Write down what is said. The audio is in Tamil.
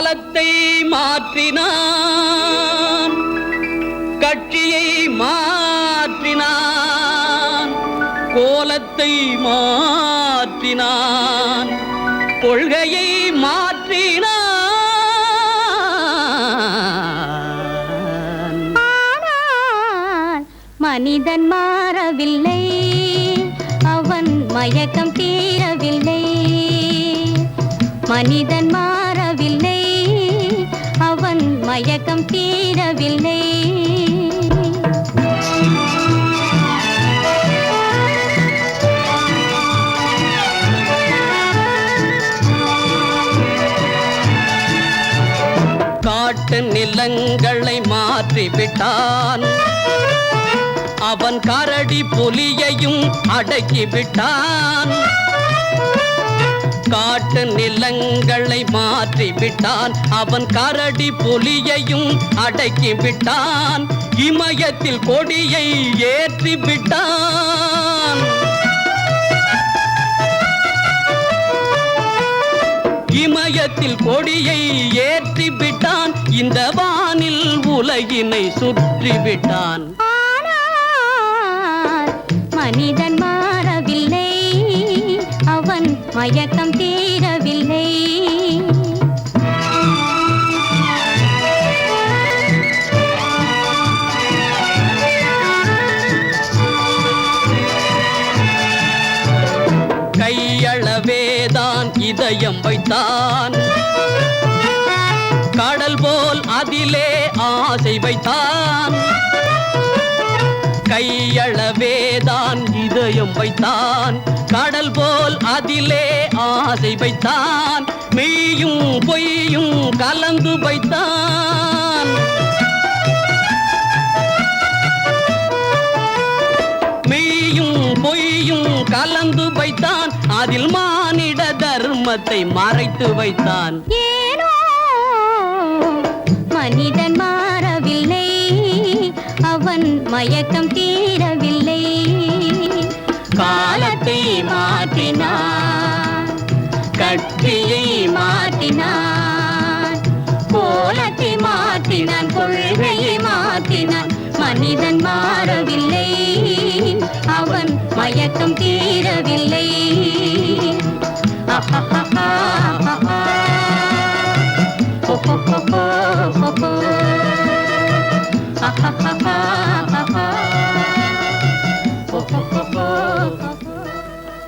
காலத்தை மாற்றினான், கட்சியை மாற்றினான், கோலத்தை மாற்றினான், கொள்கையை மாற்றினான். ஆனால் மனிதன் மாறவில்லை, அவன் மயக்கம் தீரவில்லை. மனிதன் மாறவில்லை, அவன் மயக்கம் தீரவில்லை. காட்டு நிலங்களை மாற்றிவிட்டான், அவன் கரடி புலியையும் அடக்கிவிட்டான். காட்டு நிலங்களை மாற்றிவிட்டான், அவன் கரடி புலியையும் அடக்கிவிட்டான். இமயத்தில் கொடியை ஏற்றிவிட்டான். இமயத்தில் கொடியை ஏற்றிவிட்டான், இந்த வானில் உலகினை சுற்றிவிட்டான். மனிதன் மாறவில்லை, அவன் மயக்கம் தீரவில்லை. கையளவேதான் இதயம் வைத்தான், கடல் போல் அதிலே ஆசை வைத்தான். கையளவேதான் இதயம் வைத்தான், கடல் போல் அதிலே ஆசை வைத்தான். மெய்யும் பொய்யும் கலந்து வைத்தான். மெய்யும் பொய்யும் கலந்து வைத்தான், அதில் மானிட தர்மத்தை மறைத்து வைத்தான். ஏனோ மனிதன் மாறவில்லை, அவன் மயக்கம் தீரவில்லை. காலத்தை மாற்றினான், கட்சியை மாற்றினான், கோலத்தை மாற்றினான், கொள்கையை மாற்றினான். மனிதன் மாறவில்லை, அவன் மயக்கம் தீரவில்லை.